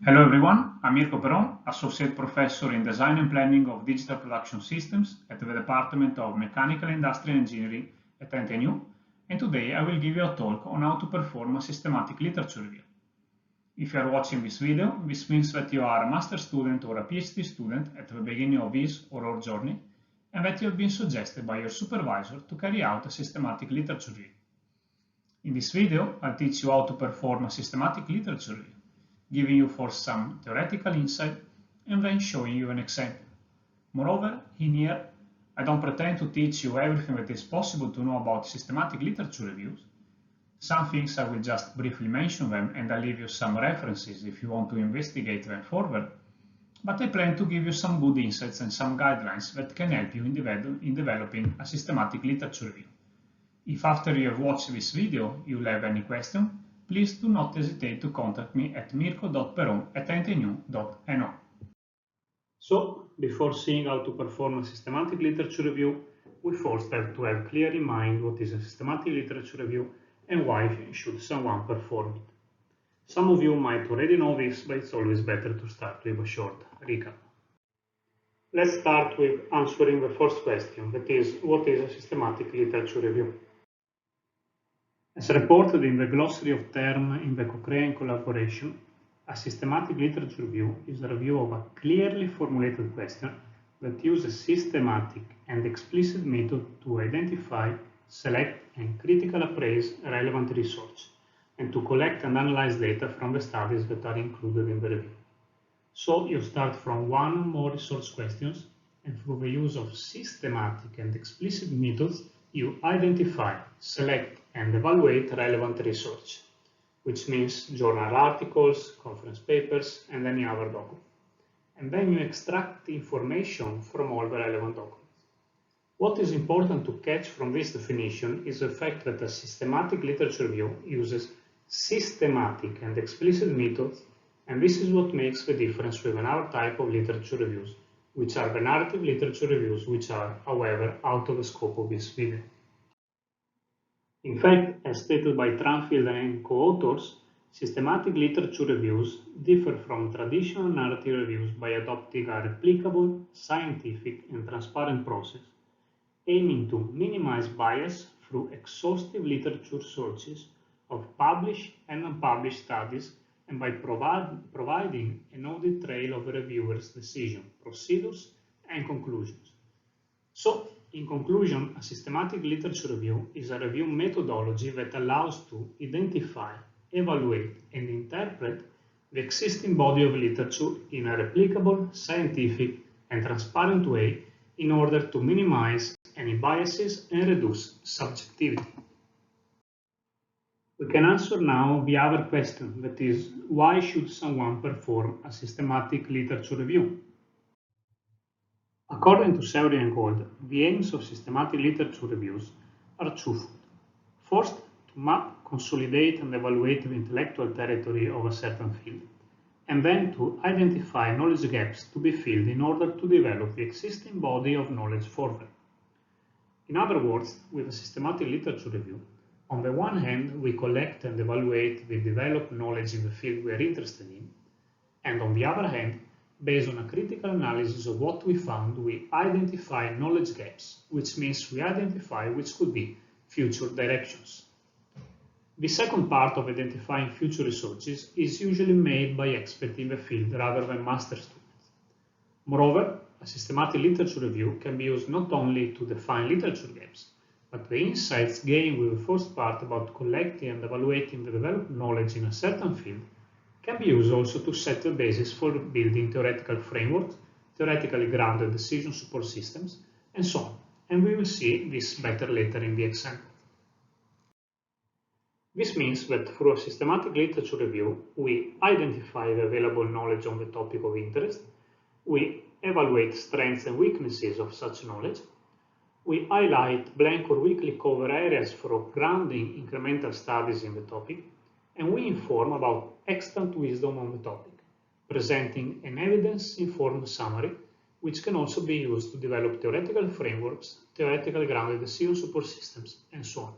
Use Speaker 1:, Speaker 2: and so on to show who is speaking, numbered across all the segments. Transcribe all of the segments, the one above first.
Speaker 1: Hello everyone, I'm Mirko Peron, Associate Professor in Design and Planning of Digital Production Systems at the Department of Mechanical Industrial Engineering at NTNU, and today I will give you a talk on how to perform a systematic literature review. If you are watching this video, this means that you are a master student or a PhD student at the beginning of his or her journey, and that you have been suggested by your supervisor to carry out a systematic literature review. In this video, I'll teach you how to perform a systematic literature review, giving you first some theoretical insight and then showing you an example. Moreover, in here, I don't pretend to teach you everything that is possible to know about systematic literature reviews. Some things I will just briefly mention them and I'll leave you some references if you want to investigate them further, but I plan to give you some good insights and some guidelines that can help you in developing a systematic literature review. If after you have watched this video you have any question, please do not hesitate to contact me at mirko.peron@ntnu.no. So, before seeing how to perform a systematic literature review, we first have to have clear in mind what is a systematic literature review and why should someone perform it. Some of you might already know this, but it's always better to start with a short recap. Let's start with answering the first question, that is, what is a systematic literature review? As reported in the glossary of terms in the Cochrane collaboration, a systematic literature review is a review of a clearly formulated question that uses systematic and explicit method to identify, select, and critically appraise relevant research, and to collect and analyze data from the studies that are included in the review. So you start from one or more research questions, and through the use of systematic and explicit methods, you identify, select, and evaluate relevant research, which means journal articles, conference papers, and any other document. And then you extract the information from all the relevant documents. What is important to catch from this definition is the fact that a systematic literature review uses systematic and explicit methods, and this is what makes the difference with another type of literature reviews, which are the narrative literature reviews, which are, however, out of the scope of this video. In fact, as stated by Tranfield and co-authors, systematic literature reviews differ from traditional narrative reviews by adopting a replicable, scientific, and transparent process, aiming to minimize bias through exhaustive literature searches of published and unpublished studies and by providing an audit trail of the reviewer's decision, procedures, and conclusions. So, in conclusion, a systematic literature review is a review methodology that allows to identify, evaluate, and interpret the existing body of literature in a replicable, scientific, and transparent way in order to minimize any biases and reduce subjectivity. We can answer now the other question, that is, why should someone perform a systematic literature review? According to Sewry and Gold, the aims of systematic literature reviews are twofold. First, to map, consolidate, and evaluate the intellectual territory of a certain field, and then to identify knowledge gaps to be filled in order to develop the existing body of knowledge further. In other words, with a systematic literature review, on the one hand, we collect and evaluate the developed knowledge in the field we are interested in, and on the other hand, based on a critical analysis of what we found, we identify knowledge gaps, which means we identify which could be future directions. The second part of identifying future researches is usually made by experts in the field rather than master students. Moreover, a systematic literature review can be used not only to define literature gaps, but the insights gained with the first part about collecting and evaluating the developed knowledge in a certain field can be used also to set the basis for building theoretical frameworks, theoretically grounded decision support systems, and so on. And we will see this better later in the example. This means that through a systematic literature review, we identify the available knowledge on the topic of interest, we evaluate strengths and weaknesses of such knowledge, we highlight blank or weakly cover areas for grounding incremental studies in the topic, and we inform about extant wisdom on the topic, presenting an evidence-informed summary, which can also be used to develop theoretical frameworks, theoretically grounded decision support systems, and so on.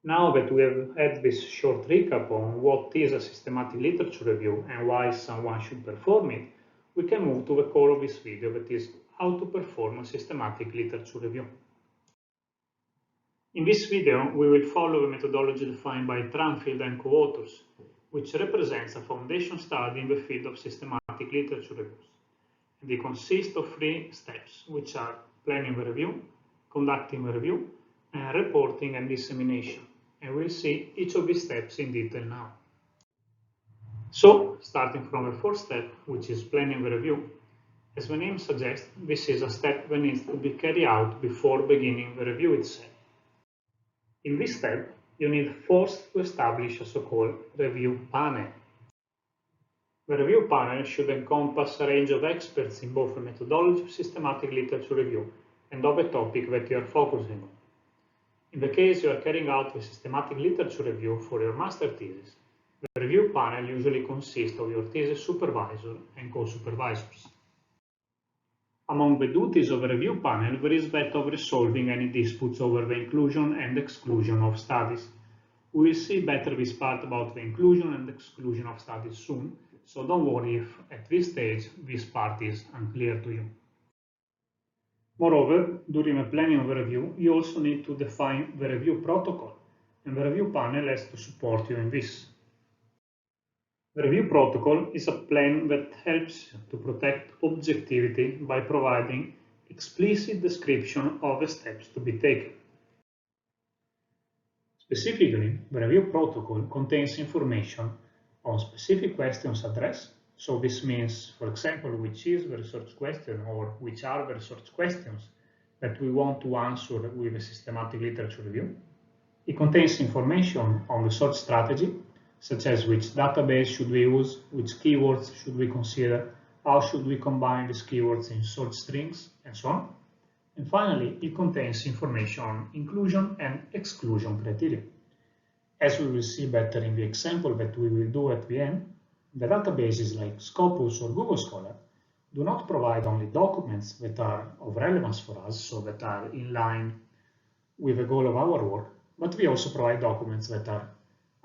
Speaker 1: Now that we have had this short recap on what is a systematic literature review and why someone should perform it, we can move to the core of this video, that is how to perform a systematic literature review. In this video, we will follow the methodology defined by Tranfield and co-authors, which represents a foundation study in the field of systematic literature reviews. And it consists of 3 steps, which are planning the review, conducting the review, and reporting and dissemination. And we'll see each of these steps in detail now. So, starting from the first step, which is planning the review, as the name suggests, this is a step that needs to be carried out before beginning the review itself. In this step, you need first to establish a so-called review panel. The review panel should encompass a range of experts in both the methodology of systematic literature review and of the topic that you are focusing on. In the case you are carrying out the systematic literature review for your master thesis, the review panel usually consists of your thesis supervisor and co-supervisors. Among the duties of a review panel, there is that of resolving any disputes over the inclusion and exclusion of studies. We will see better this part about the inclusion and exclusion of studies soon, so don't worry if at this stage this part is unclear to you. Moreover, during the planning of the review, you also need to define the review protocol, and the review panel has to support you in this. The review protocol is a plan that helps to protect objectivity by providing explicit description of the steps to be taken. Specifically, the review protocol contains information on specific questions addressed. So this means, for example, which is the research question or which are the research questions that we want to answer with a systematic literature review. It contains information on research strategy, such as which database should we use, which keywords should we consider, how should we combine these keywords in search strings, and so on. And finally, it contains information on inclusion and exclusion criteria. As we will see better in the example that we will do at the end, the databases like Scopus or Google Scholar do not provide only documents that are of relevance for us, so that are in line with the goal of our work, but we also provide documents that are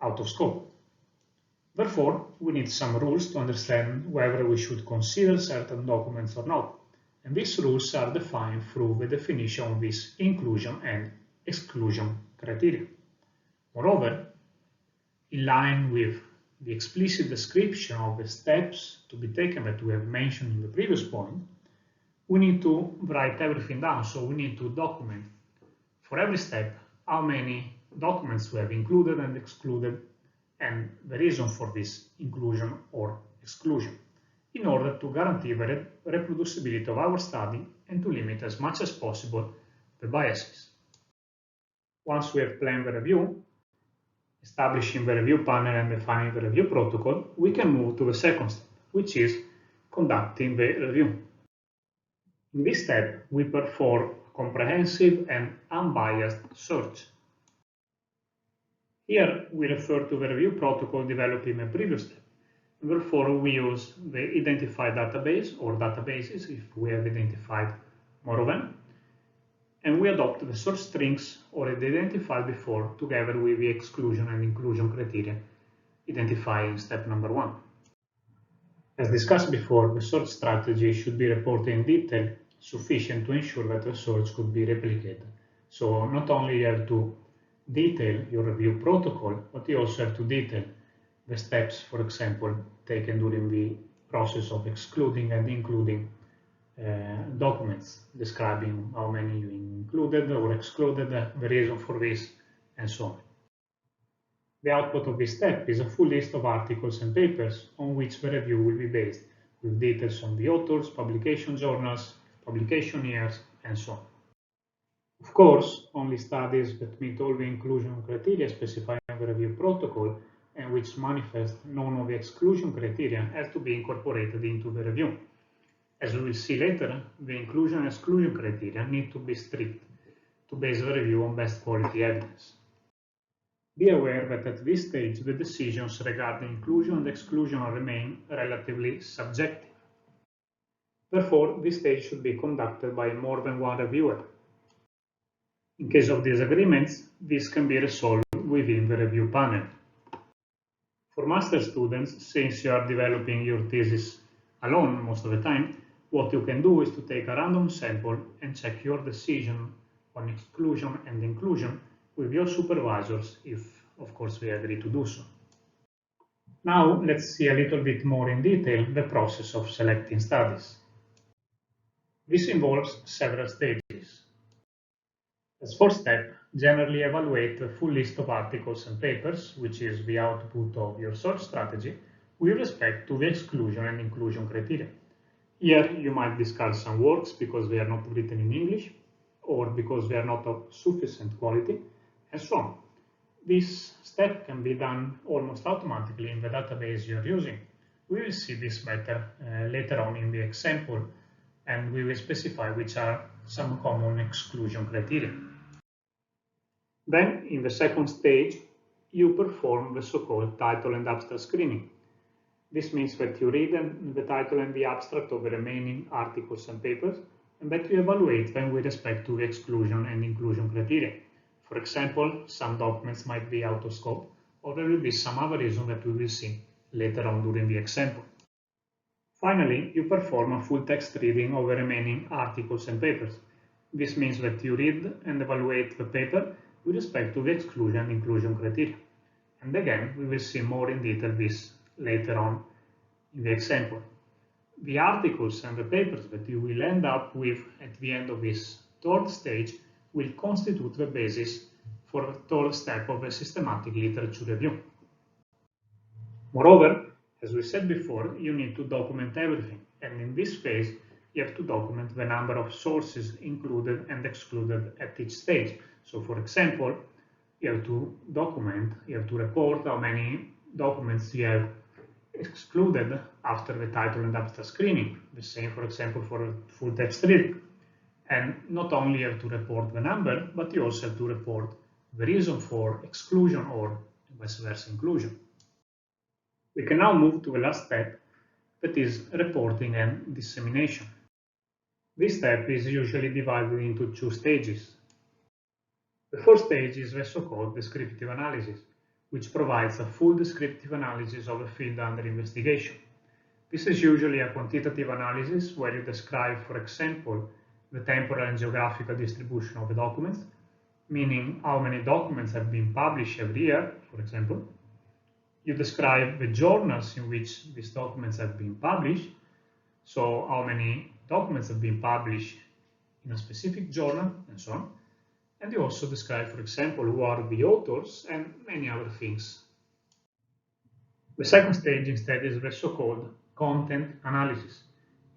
Speaker 1: out of scope. Therefore, we need some rules to understand whether we should consider certain documents or not, and these rules are defined through the definition of these inclusion and exclusion criteria. Moreover, in line with the explicit description of the steps to be taken that we have mentioned in the previous point, we need to write everything down, so we need to document for every step how many documents we have included and excluded, and the reason for this inclusion or exclusion, in order to guarantee the reproducibility of our study and to limit as much as possible the biases. Once we have planned the review, establishing the review panel and defining the review protocol, we can move to the second step, which is conducting the review. In this step, we perform a comprehensive and unbiased search. Here, we refer to the review protocol developed in the previous step. Therefore, we use the identified database or databases if we have identified more of them, and we adopt the search strings already identified before together with the exclusion and inclusion criteria identified in step number 1. As discussed before, the search strategy should be reported in detail, sufficient to ensure that the search could be replicated. So not only you have to detail your review protocol, but you also have to detail the steps, for example, taken during the process of excluding and including documents, describing how many you included or excluded, the reason for this, and so on. The output of this step is a full list of articles and papers on which the review will be based, with details on the authors, publication journals, publication years, and so on. Of course, only studies that meet all the inclusion criteria specified in the review protocol and which manifest none of the exclusion criteria have to be incorporated into the review. As we will see later, the inclusion and exclusion criteria need to be strict to base the review on best quality evidence. Be aware that at this stage the decisions regarding inclusion and exclusion remain relatively subjective. Therefore, this stage should be conducted by more than one reviewer. In case of disagreements, this can be resolved within the review panel. For master students, since you are developing your thesis alone most of the time, what you can do is to take a random sample and check your decision on exclusion and inclusion with your supervisors if, of course, they agree to do so. Now, let's see a little bit more in detail the process of selecting studies. This involves several stages. As first step, generally evaluate the full list of articles and papers, which is the output of your search strategy, with respect to the exclusion and inclusion criteria. Here, you might discard some works because they are not written in English, or because they are not of sufficient quality, and so on. This step can be done almost automatically in the database you are using. We will see this better later on in the example, and we will specify which are some common exclusion criteria. Then, in the second stage, you perform the so-called title and abstract screening. This means that you read the title and the abstract of the remaining articles and papers, and that you evaluate them with respect to the exclusion and inclusion criteria. For example, some documents might be out of scope, or there will be some other reason that we will see later on during the example. Finally, you perform a full text reading of the remaining articles and papers. This means that you read and evaluate the paper with respect to the exclusion and inclusion criteria. And again, we will see more in detail this later on in the example. The articles and the papers that you will end up with at the end of this third stage will constitute the basis for the third step of a systematic literature review. Moreover, as we said before, you need to document everything, and in this phase, you have to document the number of sources included and excluded at each stage. So, for example, you have to report how many documents you have excluded after the title and abstract screening. The same, for example, for a full text reading. And not only you have to report the number, but you also have to report the reason for exclusion or vice versa inclusion. We can now move to the last step, that is reporting and dissemination. This step is usually divided into two stages. The first stage is the so-called descriptive analysis, which provides a full descriptive analysis of a field under investigation. This is usually a quantitative analysis where you describe, for example, the temporal and geographical distribution of the documents, meaning how many documents have been published every year, for example. You describe the journals in which these documents have been published, so how many documents have been published in a specific journal, and so on. And you also describe, for example, who are the authors and many other things. The second stage instead is the so-called content analysis.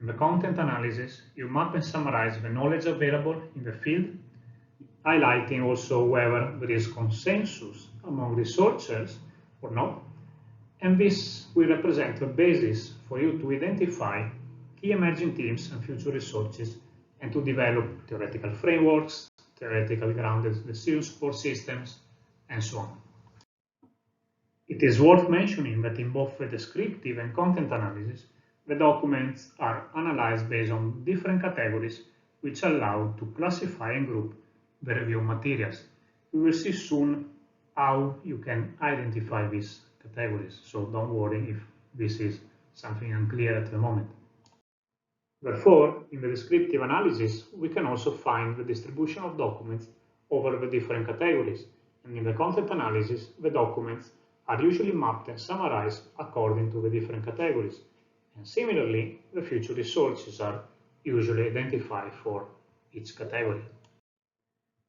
Speaker 1: In the content analysis, you map and summarize the knowledge available in the field, highlighting also whether there is consensus among researchers or not, and this will represent the basis for you to identify key emerging themes and future researches and to develop theoretical frameworks, theoretical grounded decision support systems, and so on. It is worth mentioning that in both the descriptive and content analysis, the documents are analyzed based on different categories which allow to classify and group the review materials. We will see soon how you can identify these categories, so don't worry if this is something unclear at the moment. Therefore, in the descriptive analysis, we can also find the distribution of documents over the different categories, and in the content analysis, the documents are usually mapped and summarized according to the different categories, and similarly, the future resources are usually identified for each category.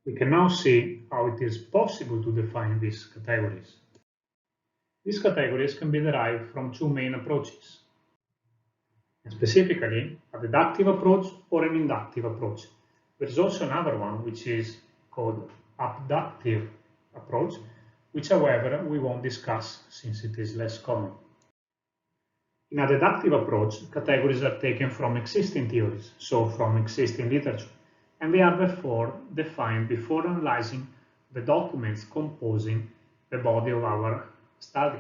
Speaker 1: We can now see how it is possible to define these categories. These categories can be derived from two main approaches. And specifically, a deductive approach or an inductive approach. There is also another one which is called abductive approach, which however we won't discuss since it is less common. In a deductive approach, categories are taken from existing theories, so from existing literature, and they are therefore defined before analyzing the documents composing the body of our study.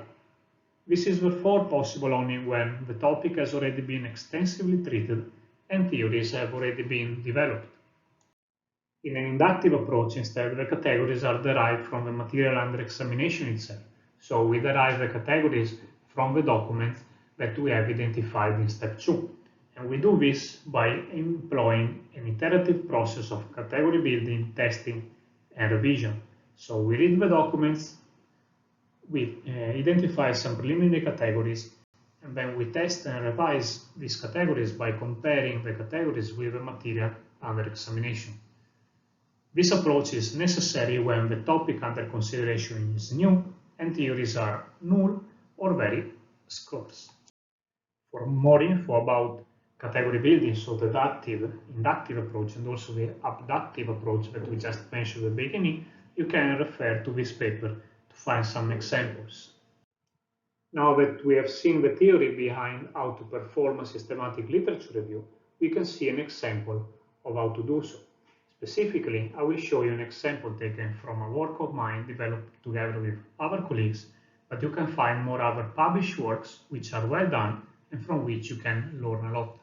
Speaker 1: This is therefore possible only when the topic has already been extensively treated and theories have already been developed. In an inductive approach, instead, the categories are derived from the material under examination itself. So we derive the categories from the documents that we have identified in step 2. And we do this by employing an iterative process of category building, testing, and revision. So we read the documents, we identify some preliminary categories, and then we test and revise these categories by comparing the categories with the material under examination. This approach is necessary when the topic under consideration is new and theories are null or very scarce. For more info about category building, so the deductive, inductive approach, and also the abductive approach that we just mentioned at the beginning, you can refer to this paper to find some examples. Now that we have seen the theory behind how to perform a systematic literature review, we can see an example of how to do so. Specifically, I will show you an example taken from a work of mine developed together with other colleagues, but you can find more other published works which are well done and from which you can learn a lot.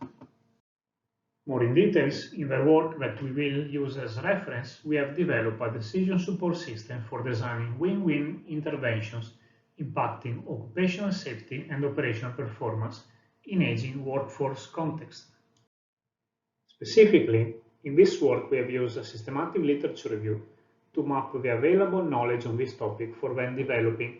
Speaker 1: More in details, in the work that we will use as reference, we have developed a decision support system for designing win-win interventions impacting occupational safety and operational performance in aging workforce context. Specifically, in this work we have used a systematic literature review to map the available knowledge on this topic for then developing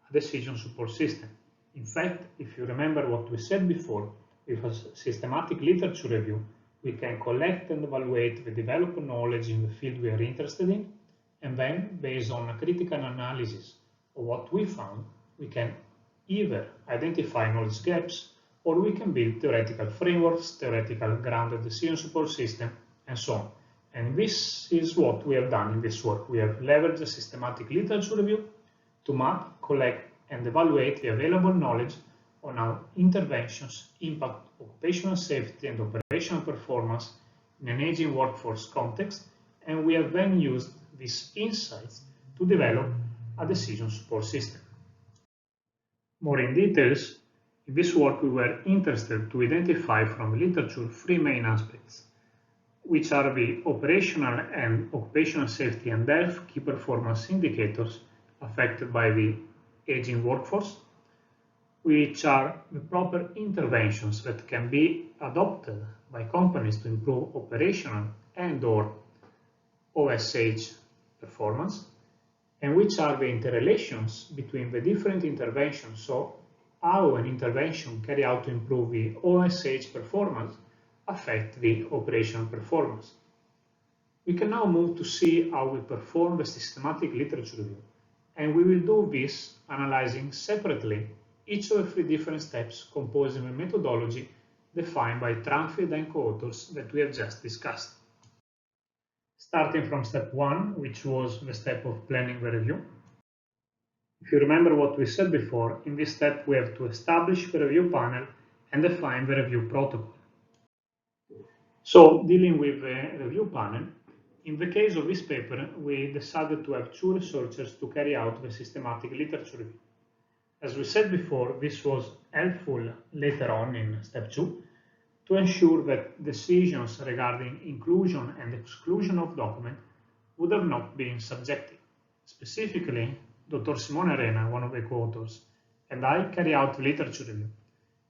Speaker 1: a decision support system. In fact, if you remember what we said before, with a systematic literature review, we can collect and evaluate the developed knowledge in the field we are interested in, and then, based on a critical analysis of what we found, we can either identify knowledge gaps, or we can build theoretical frameworks, theoretical grounded decision support system, and so on. And this is what we have done in this work. We have leveraged a systematic literature review to map, collect, and evaluate the available knowledge on how interventions impact occupational safety and operational performance in an aging workforce context, and we have then used these insights to develop a decision support system. More in details, in this work we were interested to identify from the literature three main aspects, which are the operational and occupational safety and health key performance indicators affected by the aging workforce, which are the proper interventions that can be adopted by companies to improve operational and/or OSH performance, and which are the interrelations between the different interventions, so how an intervention carried out to improve the OSH performance affect the operational performance. We can now move to see how we perform the systematic literature review, and we will do this analyzing separately each of the three different steps composing the methodology defined by Tranfield and co-authors that we have just discussed. Starting from step 1, which was the step of planning the review. If you remember what we said before, in this step we have to establish the review panel and define the review protocol. So, dealing with the review panel, in the case of this paper, we decided to have two researchers to carry out the systematic literature review. As we said before, this was helpful later on in step 2 to ensure that decisions regarding inclusion and exclusion of documents would have not been subjective. Specifically, Dr. Simone Arena, one of the co-authors, and I carry out the literature review,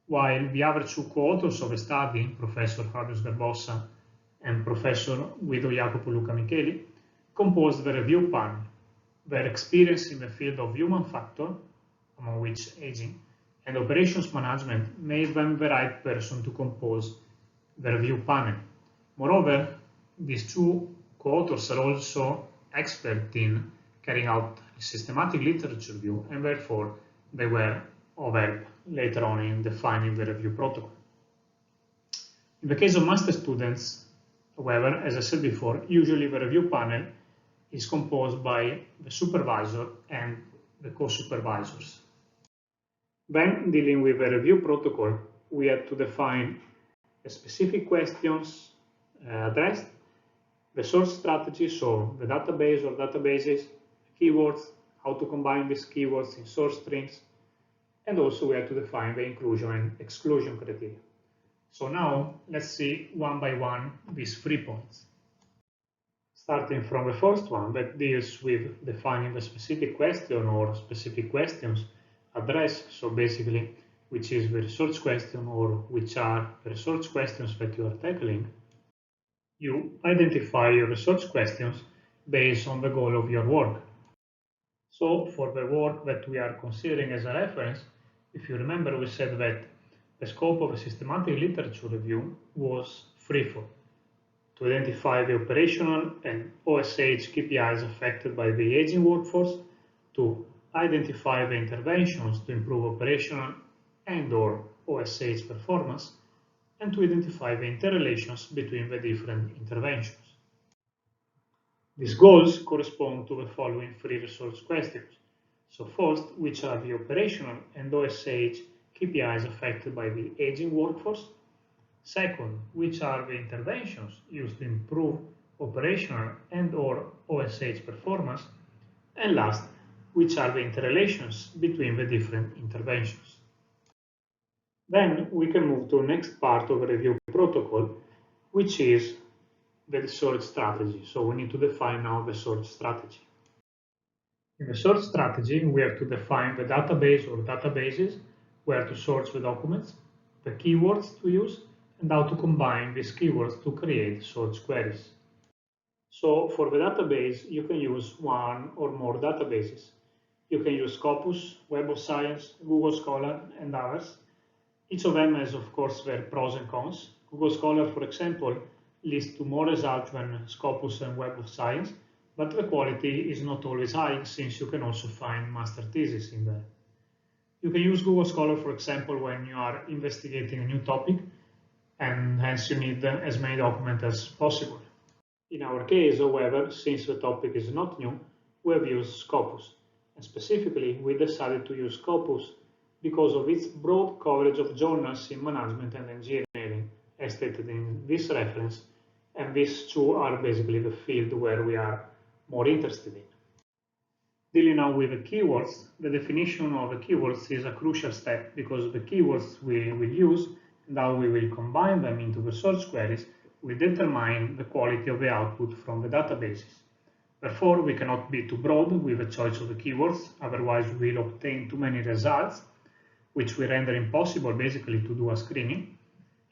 Speaker 1: while the other two co-authors of the study, Professor Fabius Garbossa and Professor Guido Jacopo Luca Micheli, composed the review panel. Their experience in the field of human factor, among which aging, and operations management made them the right person to compose the review panel. Moreover, these two co-authors are also experts in carrying out a systematic literature review, and therefore they were of help later on in defining the review protocol. In the case of master students, however, as I said before, usually the review panel is composed by the supervisor and the co-supervisors. Then, dealing with the review protocol, we had to define the specific questions addressed, the source strategy, so the database or databases, keywords, how to combine these keywords in source strings, and also we had to define the inclusion and exclusion criteria. So now, let's see one by one these 3 points. Starting from the first one that deals with defining the specific question or specific questions addressed, so basically which is the research question or which are the research questions that you are tackling. You identify your research questions based on the goal of your work. So for the work that we are considering as a reference, if you remember, we said that the scope of a systematic literature review was threefold: to identify the operational and OSH KPIs affected by the aging workforce, to identify the interventions to improve operational and/or OSH performance, and to identify the interrelations between the different interventions. These goals correspond to the following three research questions. So first, which are the operational and OSH KPIs affected by the aging workforce? Second, which are the interventions used to improve operational and/or OSH performance? And last, which are the interrelations between the different interventions? Then we can move to the next part of the review protocol, which is the search strategy. So we need to define now the search strategy. In the search strategy, we have to define the database or databases, where to search the documents, the keywords to use, and how to combine these keywords to create search queries. So for the database, you can use one or more databases. You can use Scopus, Web of Science, Google Scholar, and others. Each of them has, of course, their pros and cons. Google Scholar, for example, lists to more results than Scopus and Web of Science, but the quality is not always high, since you can also find master theses in there. You can use Google Scholar, for example, when you are investigating a new topic, and hence you need as many documents as possible. In our case, however, since the topic is not new, we have used Scopus, and specifically we decided to use Scopus because of its broad coverage of journals in management and engineering, as stated in this reference, and these two are basically the field where we are more interested in. Dealing now with the keywords, the definition of the keywords is a crucial step because the keywords we will use and how we will combine them into the search queries will determine the quality of the output from the databases. Therefore, we cannot be too broad with the choice of the keywords, otherwise we will obtain too many results, which will render impossible basically to do a screening.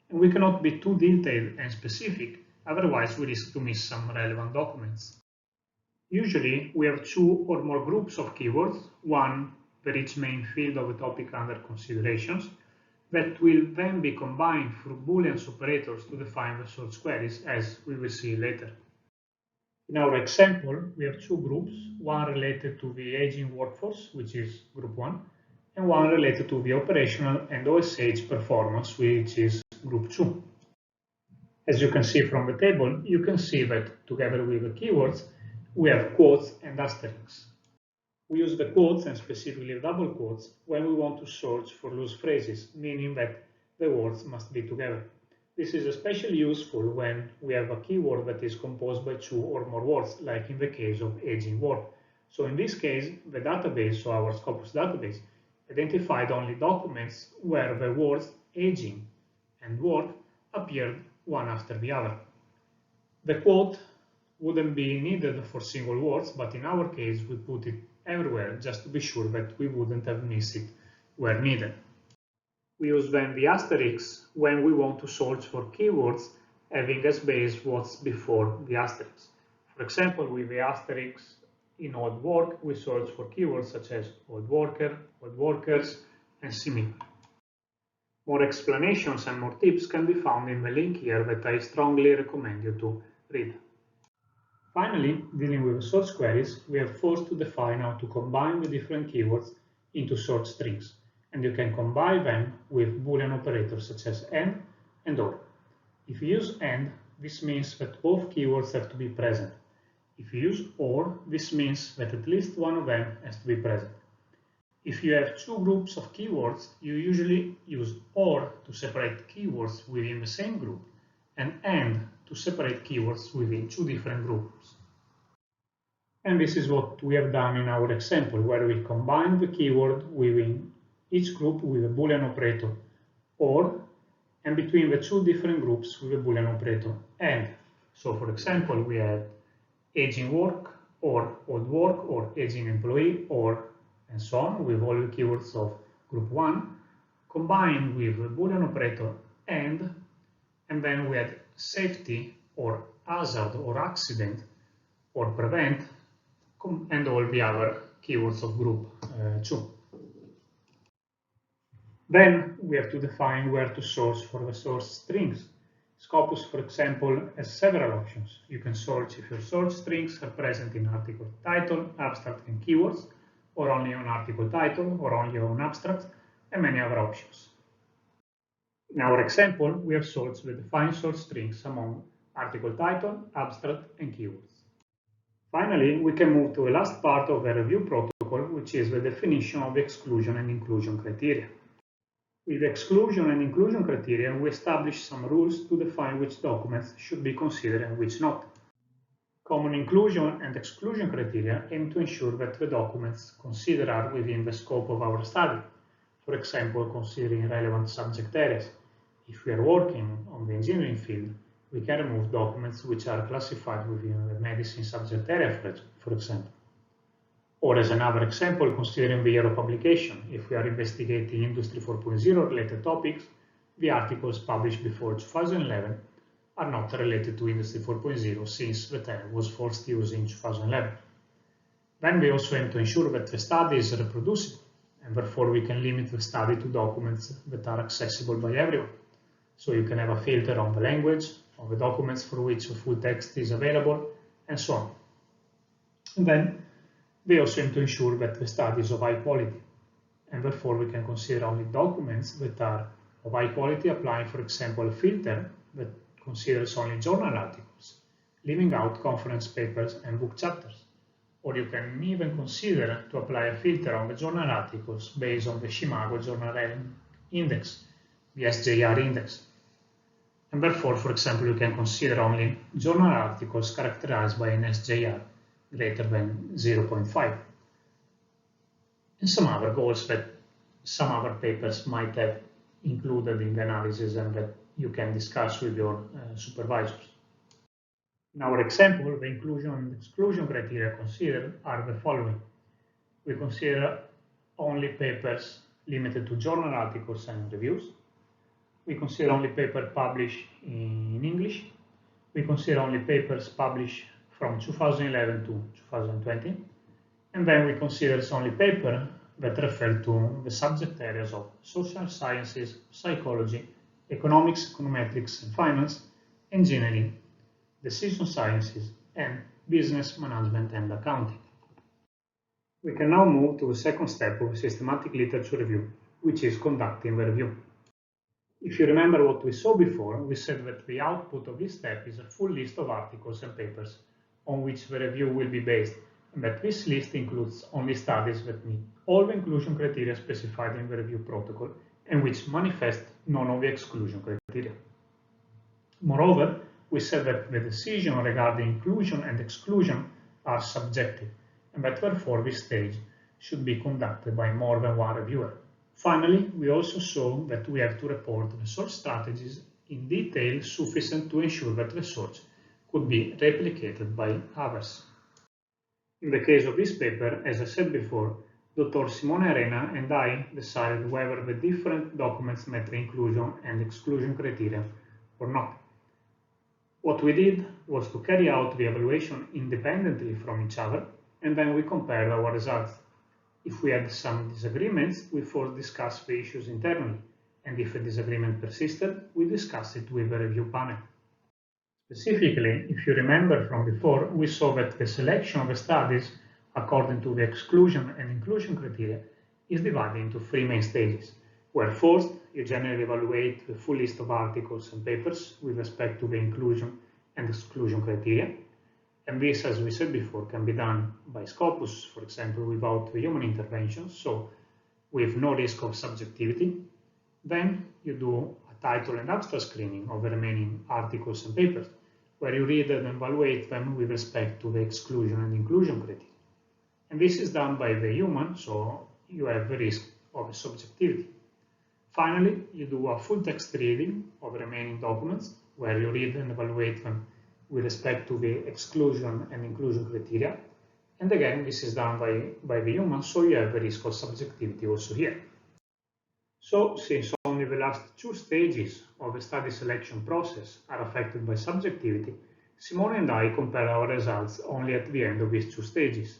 Speaker 1: And we cannot be too detailed and specific, otherwise we risk to miss some relevant documents. Usually, we have two or more groups of keywords, one for each main field of the topic under considerations, that will then be combined through Boolean operators to define the search queries, as we will see later. In our example, we have two groups, one related to the aging workforce, which is group 1, and one related to the operational and OSH performance, which is group 2. As you can see from the table, you can see that together with the keywords, we have quotes and asterisks. We use the quotes, and specifically double quotes, when we want to search for loose phrases, meaning that the words must be together. This is especially useful when we have a keyword that is composed by two or more words, like in the case of aging work. So in this case, the database, so our Scopus database, identified only documents where the words aging and work appeared one after the other. The quote wouldn't be needed for single words, but in our case we put it everywhere just to be sure that we wouldn't have missed it where needed. We use then the asterisks when we want to search for keywords having as base what's before the asterisks. For example, with the asterisks in old work, we search for keywords such as old worker, old workers, and similar. More explanations and more tips can be found in the link here that I strongly recommend you to read. Finally, dealing with search queries, we have first to define how to combine the different keywords into search strings, and you can combine them with Boolean operators such as and or. If you use and, this means that both keywords have to be present. If you use or, this means that at least one of them has to be present. If you have two groups of keywords, you usually use or to separate keywords within the same group, and to separate keywords within two different groups. And this is what we have done in our example, where we combine the keyword within each group with a Boolean operator or, and between the two different groups with a Boolean operator and. So for example, we had aging work, or old work, or aging employee, or and so on, with all the keywords of group 1, combined with the Boolean operator and then we add safety, or hazard, or accident, or prevent, and all the other keywords of group 2. Then we have to define where to source for the source strings. Scopus, for example, has several options. You can search if your source strings are present in article title, abstract, and keywords, or only on article title, or only on abstract, and many other options. In our example, we have searched the defined source strings among article title, abstract, and keywords. Finally, we can move to the last part of the review protocol, which is the definition of exclusion and inclusion criteria. With exclusion and inclusion criteria, we establish some rules to define which documents should be considered and which not. Common inclusion and exclusion criteria aim to ensure that the documents considered are within the scope of our study. For example, considering relevant subject areas. If we are working on the engineering field, we can remove documents which are classified within the medicine subject area, for example. Or as another example, considering the year of publication, if we are investigating Industry 4.0 related topics, the articles published before 2011 are not related to Industry 4.0 since the term was first used in 2011. Then we also aim to ensure that the study is reproducible, and therefore we can limit the study to documents that are accessible by everyone. So you can have a filter on the language, on the documents for which the full text is available, and so on. And then we also aim to ensure that the study is of high quality, and therefore we can consider only documents that are of high quality, applying, for example, a filter that considers only journal articles, leaving out conference papers and book chapters. Or you can even consider to apply a filter on the journal articles based on the Shimago Journal Index, the SJR index. And therefore, for example, you can consider only journal articles characterized by an SJR greater than 0.5. And some other goals that some other papers might have included in the analysis and that you can discuss with your supervisors. In our example, the inclusion and exclusion criteria considered are the following. We consider only papers limited to journal articles and reviews. We consider only papers published in English. We consider only papers published from 2011 to 2020. And then we consider only papers that refer to the subject areas of social sciences, psychology, economics, econometrics, and finance, engineering, decision sciences, and business management and accounting. We can now move to the second step of systematic literature review, which is conducting the review. If you remember what we saw before, we said that the output of this step is a full list of articles and papers on which the review will be based, and that this list includes only studies that meet all the inclusion criteria specified in the review protocol and which manifest none of the exclusion criteria. Moreover, we said that the decision regarding inclusion and exclusion are subjective, and that therefore this stage should be conducted by more than one reviewer. Finally, we also saw that we have to report research strategies in detail sufficient to ensure that research could be replicated by others. In the case of this paper, as I said before, Dr. Simone Arena and I decided whether the different documents met the inclusion and exclusion criteria or not. What we did was to carry out the evaluation independently from each other, and then we compared our results. If we had some disagreements, we first discussed the issues internally, and if a disagreement persisted, we discussed it with the review panel. Specifically, if you remember from before, we saw that the selection of the studies according to the exclusion and inclusion criteria is divided into three main stages, where first you generally evaluate the full list of articles and papers with respect to the inclusion and exclusion criteria. And this, as we said before, can be done by Scopus, for example, without human intervention, so with no risk of subjectivity. Then you do a title and abstract screening of the remaining articles and papers, where you read and evaluate them with respect to the exclusion and inclusion criteria. And this is done by the human, so you have the risk of subjectivity. Finally, you do a full text reading of the remaining documents, where you read and evaluate them with respect to the exclusion and inclusion criteria. And again, this is done by the human, so you have the risk of subjectivity also here. So, since only the last two stages of the study selection process are affected by subjectivity, Simone and I compare our results only at the end of these two stages.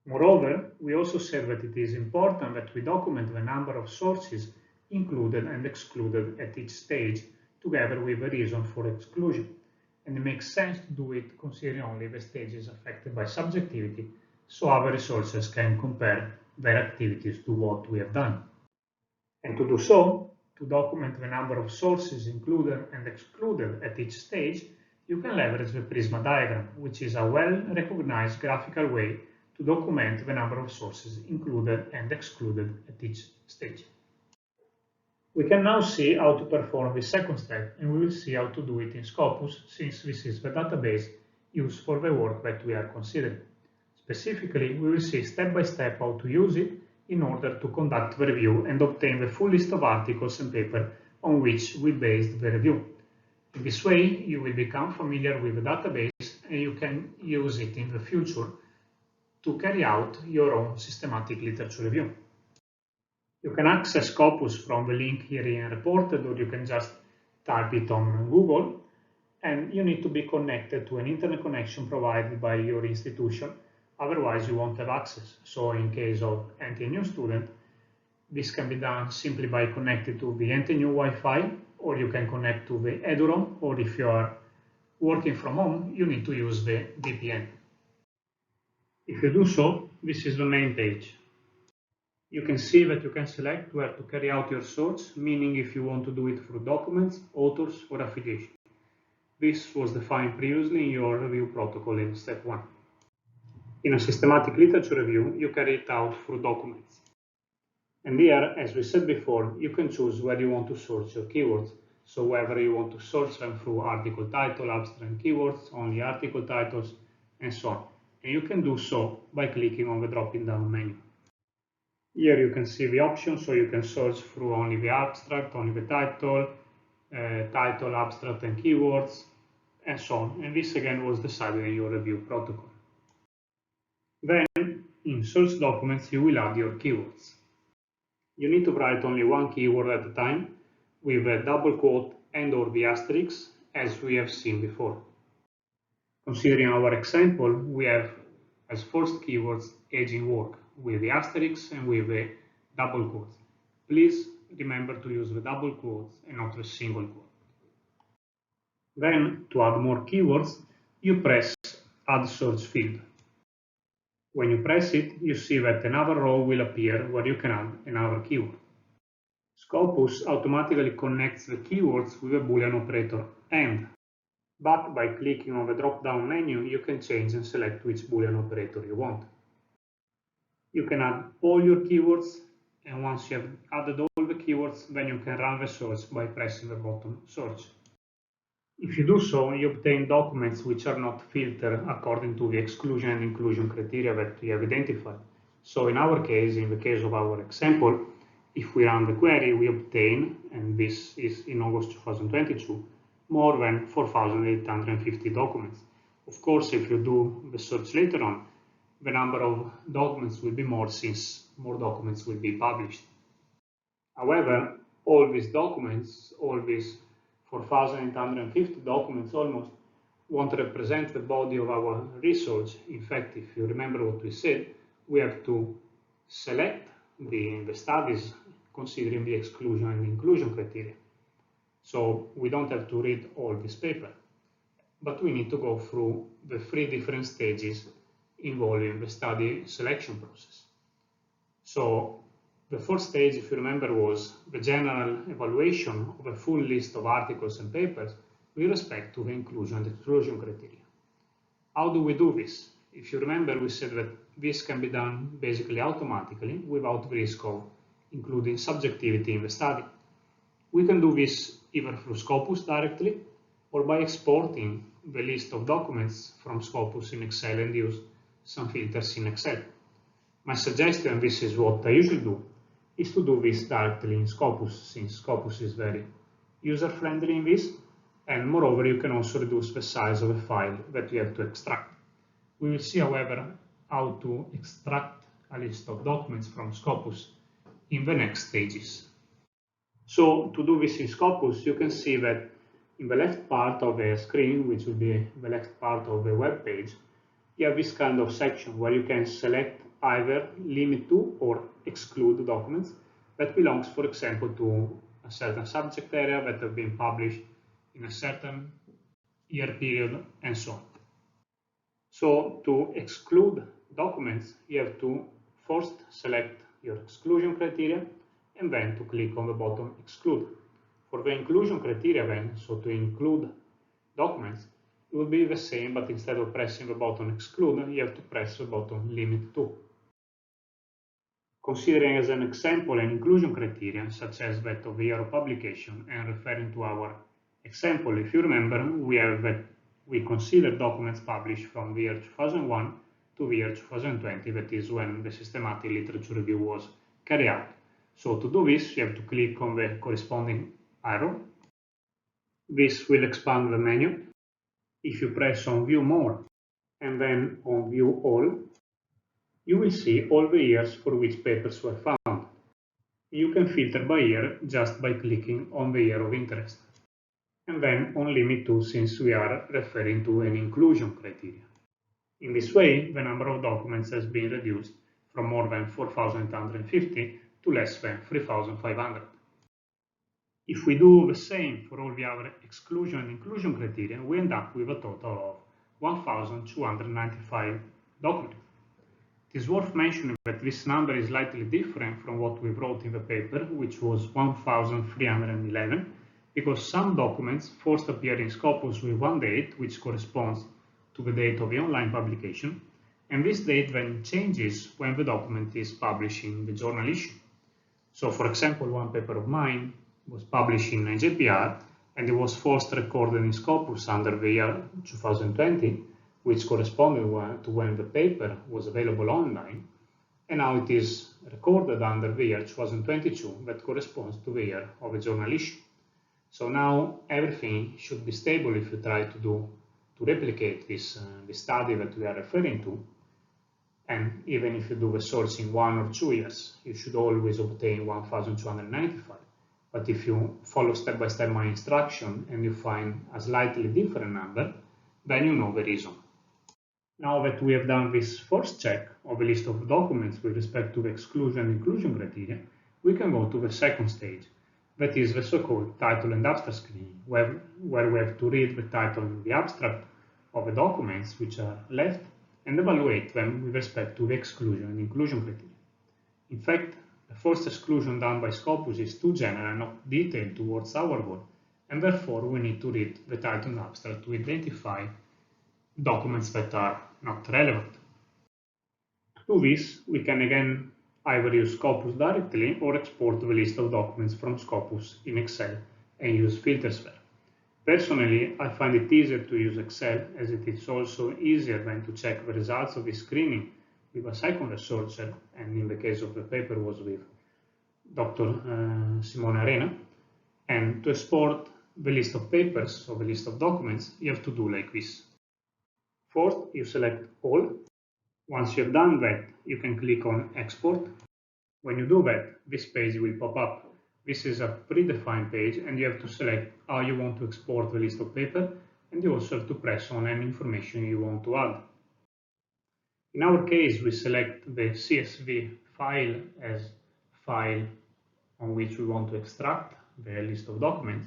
Speaker 1: Moreover, we also said that it is important that we document the number of sources included and excluded at each stage, together with the reason for exclusion. And it makes sense to do it considering only the stages affected by subjectivity, so our resources can compare their activities to what we have done. And to do so, to document the number of sources included and excluded at each stage, you can leverage the Prisma diagram, which is a well-recognized graphical way to document the number of sources included and excluded at each stage. We can now see how to perform the second step, and we will see how to do it in Scopus, since this is the database used for the work that we are considering. Specifically, we will see step by step how to use it in order to conduct the review and obtain the full list of articles and papers on which we based the review. In this way, you will become familiar with the database and you can use it in the future to carry out your own systematic literature review. You can access Scopus from the link here reported, or you can just type it on Google, and you need to be connected to an internet connection provided by your institution, otherwise you won't have access. So in case of NTNU student, this can be done simply by connecting to the NTNU Wi-Fi, or you can connect to the EduROM, or if you are working from home, you need to use the VPN. If you do so, this is the main page. You can see that you can select where to carry out your search, meaning if you want to do it through documents, authors, or affiliation. This was defined previously in your review protocol in step 1. In a systematic literature review, you carry it out through documents. And here, as we said before, you can choose where you want to search your keywords. So whether you want to search them through article title, abstract keywords, only article titles, and so on. And you can do so by clicking on the drop-down menu. Here you can see the options, so you can search through only the abstract, only the title, abstract, and keywords, and so on. And this again was decided in your review protocol. Then, in search documents, you will add your keywords. You need to write only one keyword at a time, with a double quote and/or the asterisk, as we have seen before. Considering our example, we have as first keywords aging work, with the asterisk and with the double quotes. Please remember to use the double quotes and not the single quote. Then, to add more keywords, you press Add Search Field. When you press it, you see that another row will appear where you can add another keyword. Scopus automatically connects the keywords with a Boolean operator AND, but by clicking on the drop-down menu, you can change and select which Boolean operator you want. You can add all your keywords, and once you have added all the keywords, then you can run the search by pressing the button Search. If you do so, you obtain documents which are not filtered according to the exclusion and inclusion criteria that we have identified. So in our case, in the case of our example, if we run the query, we obtain, and this is in August 2022, more than 4,850 documents. Of course, if you do the search later on, the number of documents will be more, since more documents will be published. However, all these documents, all these 4,850 documents almost, won't represent the body of our research. In fact, if you remember what we said, we have to select the studies considering the exclusion and inclusion criteria. So we don't have to read all this paper, but we need to go through the 3 different stages involving the study selection process. So the first stage, if you remember, was the general evaluation of a full list of articles and papers with respect to the inclusion and exclusion criteria. How do we do this? If you remember, we said that this can be done basically automatically without the risk of including subjectivity in the study. We can do this either through Scopus directly or by exporting the list of documents from Scopus in Excel and use some filters in Excel. My suggestion, this is what I usually do, is to do this directly in Scopus, since Scopus is very user-friendly in this, And moreover, you can also reduce the size of a file that you have to extract. We will see, however, how to extract a list of documents from Scopus in the next stages. So to do this in Scopus, you can see that in the left part of the screen, which will be the left part of the web page, you have this kind of section where you can select either limit to or exclude documents that belongs, for example, to a certain subject area that have been published in a certain year period and so on. So to exclude documents, you have to first select your exclusion criteria and then to click on the button exclude. For the inclusion criteria then, so to include documents, it will be the same, but instead of pressing the button exclude, you have to press the button limit to. Considering as an example an inclusion criterion, such as that of the year of publication, and referring to our example, if you remember, we have that we consider documents published from the year 2001 to the year 2020, that is when the systematic literature review was carried out. So to do this, you have to click on the corresponding arrow. This will expand the menu. If you press on View More and then on View All, you will see all the years for which papers were found. You can filter by year just by clicking on the year of interest, and then on Limit to, since we are referring to an inclusion criteria. In this way, the number of documents has been reduced from more than 4,850 to less than 3,500. If we do the same for all the other exclusion and inclusion criteria, we end up with a total of 1,295 documents. It is worth mentioning that this number is slightly different from what we wrote in the paper, which was 1,311, because some documents first appear in Scopus with one date, which corresponds to the date of the online publication, and this date then changes when the document is published in the journal issue. So, for example, one paper of mine was published in JPR, and it was first recorded in Scopus under the year 2020, which corresponded to when the paper was available online, and now it is recorded under the year 2022, that corresponds to the year of the journal issue. So now everything should be stable if you try to replicate this study that we are referring to, and even if you do the search in 1 or 2 years, you should always obtain 1,295. But if you follow step by step my instruction and you find a slightly different number, then you know the reason. Now that we have done this first check of a list of documents with respect to the exclusion and inclusion criteria, we can go to the second stage, that is the so-called title and abstract screening, where we have to read the title and the abstract of the documents which are left and evaluate them with respect to the exclusion and inclusion criteria. In fact, the first exclusion done by Scopus is too general and not detailed towards our goal, and therefore we need to read the title and abstract to identify documents that are not relevant. To do this, we can again either use Scopus directly or export the list of documents from Scopus in Excel and use filters there. Personally, I find it easier to use Excel, as it is also easier than to check the results of the screening with a second researcher, and in the case of the paper was with Dr. Simone Arena. And to export the list of papers or the list of documents, you have to do like this. First, you select all. Once you have done that, you can click on Export. When you do that, this page will pop up. This is a predefined page, and you have to select how you want to export the list of paper, and you also have to press on any information you want to add. In our case, we select the CSV file as file on which we want to extract the list of documents,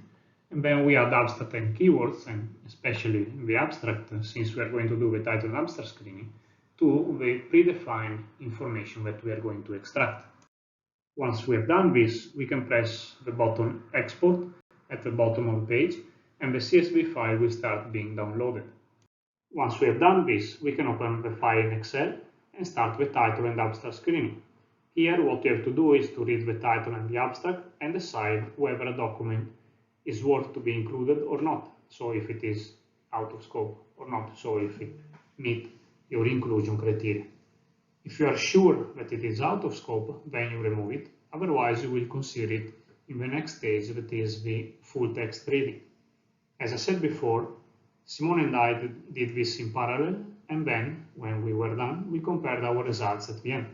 Speaker 1: and then we add abstract and keywords, and especially the abstract, since we are going to do the title and abstract screening, to the predefined information that we are going to extract. Once we have done this, we can press the button Export at the bottom of the page, and the CSV file will start being downloaded. Once we have done this, we can open the file in Excel and start the title and abstract screening. Here, what you have to do is to read the title and the abstract and decide whether a document is worth to be included or not. So if it is out of scope or not, so if it meets your inclusion criteria. If you are sure that it is out of scope, then you remove it. Otherwise, you will consider it in the next stage, that is the full text reading. As I said before, Simone and I did this in parallel, and then, when we were done, we compared our results at the end,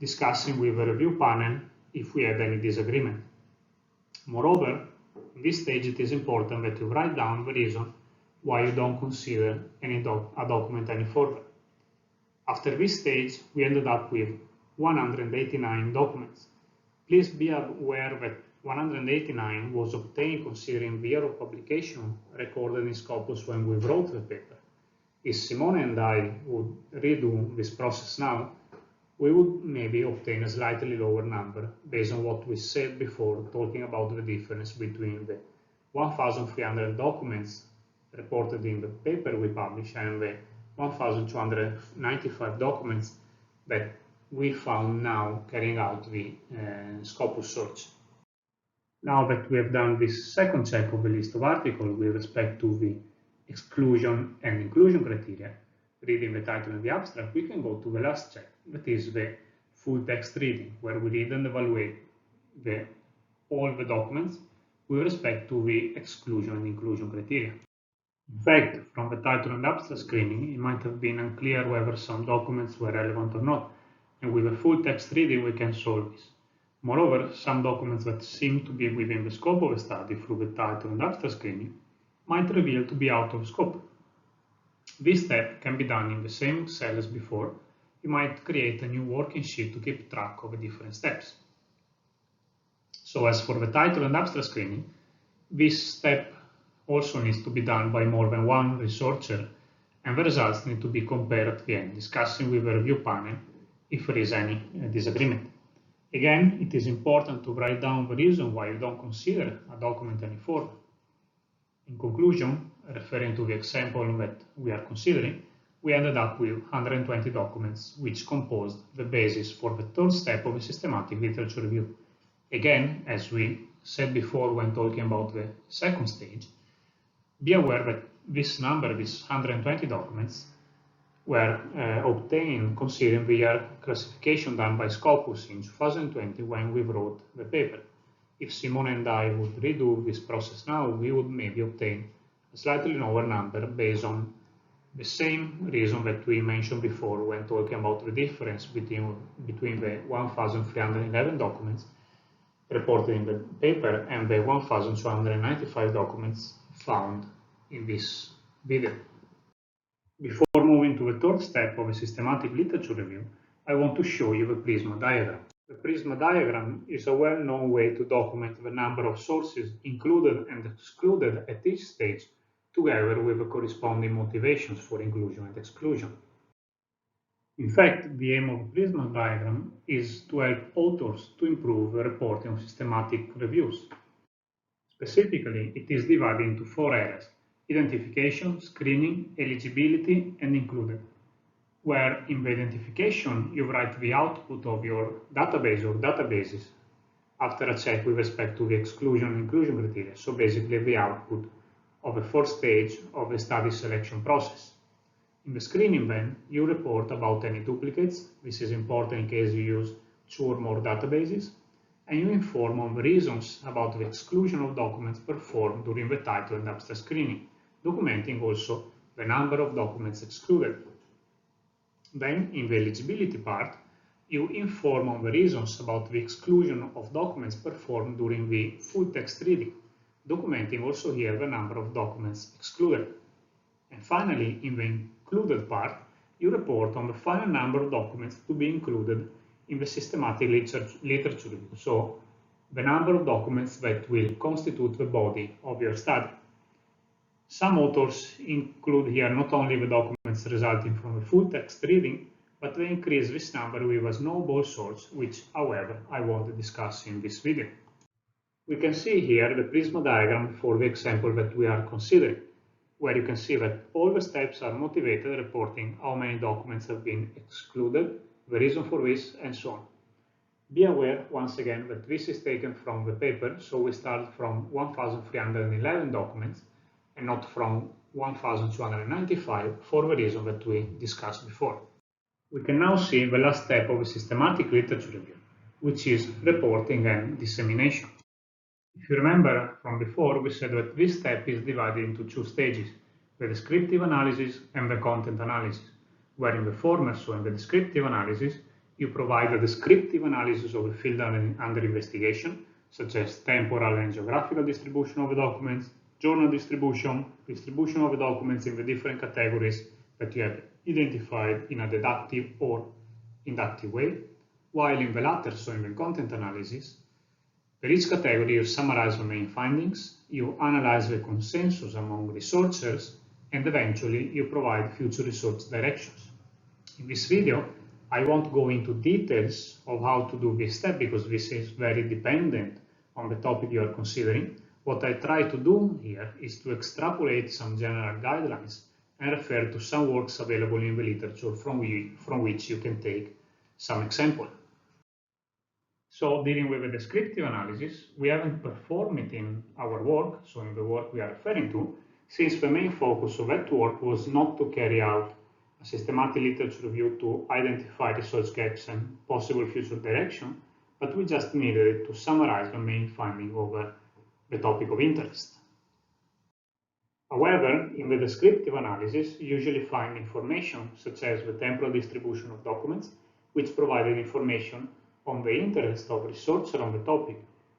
Speaker 1: discussing with the review panel if we had any disagreement. Moreover, in this stage it is important that you write down the reason why you don't consider a document any further. After this stage, we ended up with 189 documents. Please be aware that 189 was obtained considering the year of publication recorded in Scopus when we wrote the paper. If Simone and I would redo this process now, we would maybe obtain a slightly lower number based on what we said before, talking about the difference between the 1,300 documents reported in the paper we published and the 1,295 documents that we found now carrying out the Scopus search. Now that we have done this second check of the list of articles with respect to the exclusion and inclusion criteria, reading the title and the abstract, we can go to the last check, that is the full text reading, where we read and evaluate all the documents with respect to the exclusion and inclusion criteria. In fact, from the title and abstract screening, it might have been unclear whether some documents were relevant or not, and with a full text reading we can solve this. Moreover, some documents that seem to be within the scope of the study through the title and abstract screening might reveal to be out of scope. This step can be done in the same cell as before. You might create a new working sheet to keep track of the different steps. So as for the title and abstract screening, this step also needs to be done by more than one researcher, and the results need to be compared at the end, discussing with the review panel if there is any disagreement. Again, it is important to write down the reason why you don't consider a document any further. In conclusion, referring to the example that we are considering, we ended up with 120 documents which composed the basis for the third step of a systematic literature review. Again, as we said before when talking about the second stage, be aware that this number, these 120 documents, were obtained considering the year classification done by Scopus in 2020 when we wrote the paper. If Simone and I would redo this process now, we would maybe obtain a slightly lower number based on the same reason that we mentioned before when talking about the difference between the 1,311 documents reported in the paper and the 1,295 documents found in this video. Before moving to the third step of a systematic literature review, I want to show you the Prisma diagram. The Prisma diagram is a well-known way to document the number of sources included and excluded at each stage, together with the corresponding motivations for inclusion and exclusion. In fact, the aim of the Prisma diagram is to help authors to improve the reporting of systematic reviews. Specifically, it is divided into 4 areas: identification, screening, eligibility, and included, where in the identification you write the output of your database or databases after a check with respect to the exclusion and inclusion criteria, so basically the output of the first stage of the study selection process. In the screening then, you report about any duplicates. This is important in case you use 2 or more databases, and you inform on the reasons about the exclusion of documents performed during the title and abstract screening, documenting also the number of documents excluded. Then, in the eligibility part, you inform on the reasons about the exclusion of documents performed during the full text reading, documenting also here the number of documents excluded. And finally, in the included part, you report on the final number of documents to be included in the systematic literature review, so the number of documents that will constitute the body of your study. Some authors include here not only the documents resulting from the full text reading, but they increase this number with a snowball search, which, however, I won't discuss in this video. We can see here the Prisma diagram for the example that we are considering, where you can see that all the steps are motivated, reporting how many documents have been excluded, the reason for this, and so on. Be aware, once again, that this is taken from the paper, so we start from 1,311 documents and not from 1,295 for the reason that we discussed before. We can now see the last step of a systematic literature review, which is reporting and dissemination. If you remember from before, we said that this step is divided into two stages, the descriptive analysis and the content analysis, where in the former, so in the descriptive analysis, you provide a descriptive analysis of the field under investigation, such as temporal and geographical distribution of the documents, journal distribution, distribution of the documents in the different categories that you have identified in a deductive or inductive way, while in the latter, so in the content analysis, for each category, you summarize the main findings, you analyze the consensus among researchers, and eventually you provide future research directions. In this video, I won't go into details of how to do this step because this is very dependent on the topic you are considering. What I try to do here is to extrapolate some general guidelines and refer to some works available in the literature from which you can take some example. So dealing with the descriptive analysis, we haven't performed it in our work, so in the work we are referring to, since the main focus of that work was not to carry out a systematic literature review to identify research gaps and possible future direction, but we just needed to summarize the main finding over the topic of interest. However, in the descriptive analysis, you usually find information such as the temporal distribution of documents, which provided information on the interest of researchers on the topic.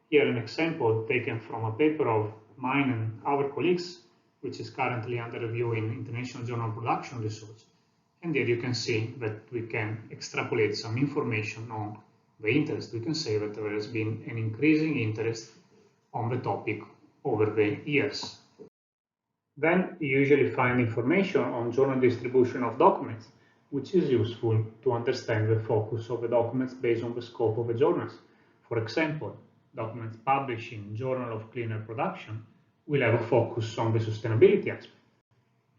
Speaker 1: Here an example taken from a paper of mine and our colleagues, which is currently under review in International Journal Production Research. And here you can see that we can extrapolate some information on the interest. We can say that there has been an increasing interest on the topic over the years. Then you usually find information on journal distribution of documents, which is useful to understand the focus of the documents based on the scope of the journals. For example, documents published in Journal of Cleaner Production will have a focus on the sustainability aspect.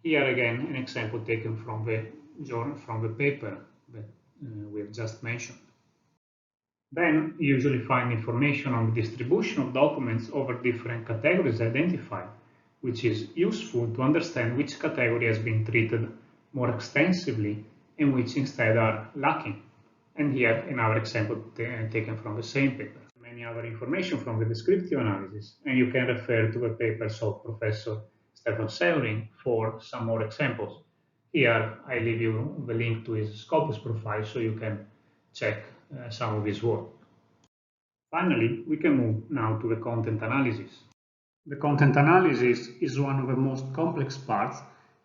Speaker 1: Here again, an example taken from the paper that we have just mentioned. Then you usually find information on the distribution of documents over different categories identified, which is useful to understand which category has been treated more extensively and which instead are lacking. And here another example taken from the same paper. Many other information from the descriptive analysis, and you can refer to the papers of Professor Stefan Severin for some more examples. Here I leave you the link to his Scopus profile so you can check some of his work. Finally, we can move now to the content analysis. The content analysis is one of the most complex parts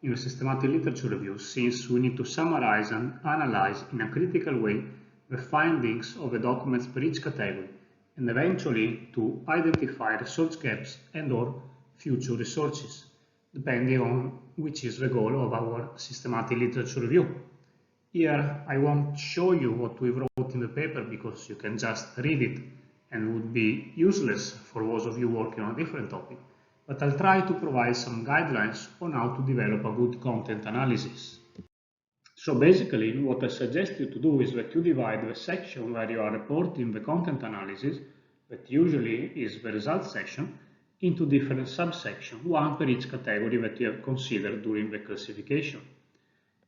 Speaker 1: in the systematic literature review, since we need to summarize and analyze in a critical way the findings of the documents per each category, and eventually to identify research gaps and/or future researches, depending on which is the goal of our systematic literature review. Here I won't show you what we wrote in the paper because you can just read it and would be useless for those of you working on a different topic, but I'll try to provide some guidelines on how to develop a good content analysis. So basically, what I suggest you to do is that you divide the section where you are reporting the content analysis, that usually is the results section, into different subsections, one per each category that you have considered during the classification.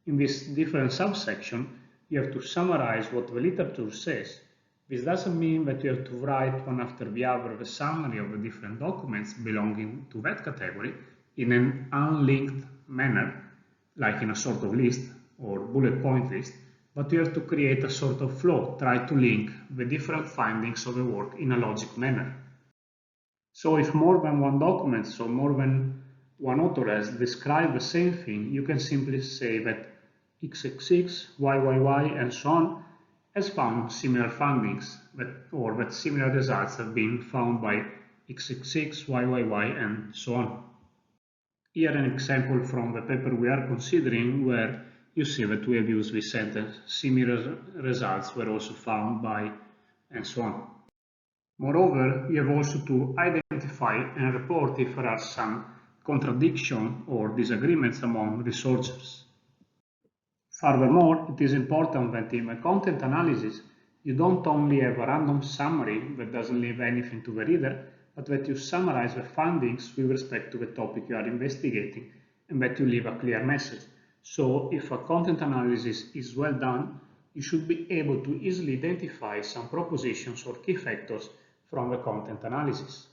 Speaker 1: In this different subsection, you have to summarize what the literature says. This doesn't mean that you have to write one after the other the summary of the different documents belonging to that category in an unlinked manner, like in a sort of list or bullet point list, but you have to create a sort of flow, try to link the different findings of the work in a logic manner. So if more than one document, so more than one author has described the same thing, you can simply say that XXX, YYY, and so on has found similar findings, or that similar results have been found by XXX, YYY, and so on. Here an example from the paper we are considering where you see that we have used this sentence, similar results were also found by, and so on. Moreover, we have also to identify and report if there are some contradiction or disagreements among researchers. Furthermore, it is important that in the content analysis, you don't only have a random summary that doesn't leave anything to the reader, but that you summarize the findings with respect to the topic you are investigating, and that you leave a clear message. So, if a content analysis is well done, you should be able to easily identify some propositions or key factors from the content analysis.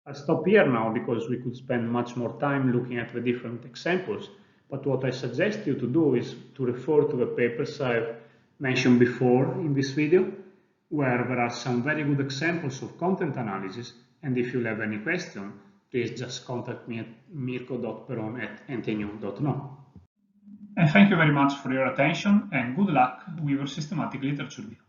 Speaker 1: I'll stop here now because we could spend much more time looking at the different examples, but what I suggest you to do is to refer to the papers I've mentioned before in this video, where there are some very good examples of content analysis, and if you'll have any question, please just contact me at mirko.peron@ntnew.no. And thank you very much for your attention, and good luck with your systematic literature view.